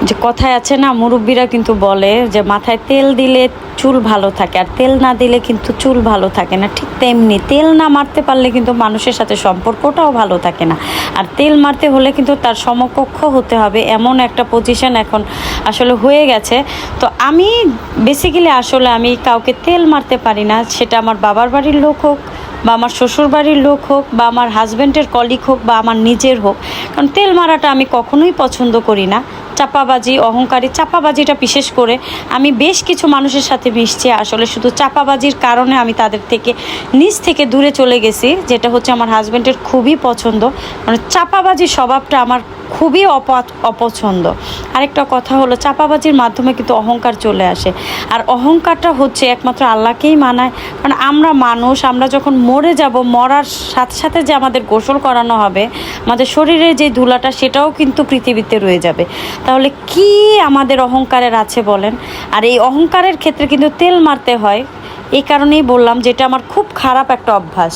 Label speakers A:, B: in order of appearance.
A: যে কথায় আছে না, মুরব্বীরা কিন্তু বলে যে মাথায় তেল দিলে চুল ভালো থাকে, আর তেল না দিলে কিন্তু চুল ভালো থাকে না। ঠিক তেমনি তেল না মারতে পারলে কিন্তু মানুষের সাথে সম্পর্কটাও ভালো থাকে না। আর তেল মারতে হলে কিন্তু তার সমকক্ষ হতে হবে, এমন একটা পজিশন এখন আসলে হয়ে গেছে। তো আমি বেসিক্যালি আসলে আমি কাউকে তেল মারতে পারি না, সেটা আমার বাবার বাড়ির লোক হোক বা আমার শ্বশুর বাড়ির লোক হোক বা আমার হাজব্যান্ডের কলিগ হোক বা আমার নিজের হোক। কারণ তেল মারাটা আমি কখনোই পছন্দ করি না। চাপাবাজি, অহংকারী, চাপাবাজিটা বিশেষ করে আমি বেশ কিছু মানুষের সাথে মিশছি, আসলে শুধু চাপাবাজির কারণে আমি তাদের থেকে নিজ থেকে দূরে চলে গেছি, যেটা হচ্ছে আমার হাজব্যান্ডের খুবই পছন্দ। মানে চাপাবাজির স্বভাবটা আমার খুবই অপছন্দ। আরেকটা কথা হলো, চাপাবাজির মাধ্যমে কিন্তু অহংকার চলে আসে, আর অহংকারটা হচ্ছে একমাত্র আল্লাহকেই মানায়। কারণ আমরা মানুষ, আমরা যখন মরে যাব, মরার সাথে সাথে যে আমাদের গোসল করানো হবে, আমাদের শরীরের যে ধুলাটা সেটাও কিন্তু পৃথিবীতে রয়ে যাবে। তাহলে কি আমাদের অহংকারের আছে বলেন? আর এই অহংকারের ক্ষেত্রে কিন্তু তেল মারতে হয়। এই কারণেই বললাম যে এটা আমার খুব খারাপ একটা অভ্যাস।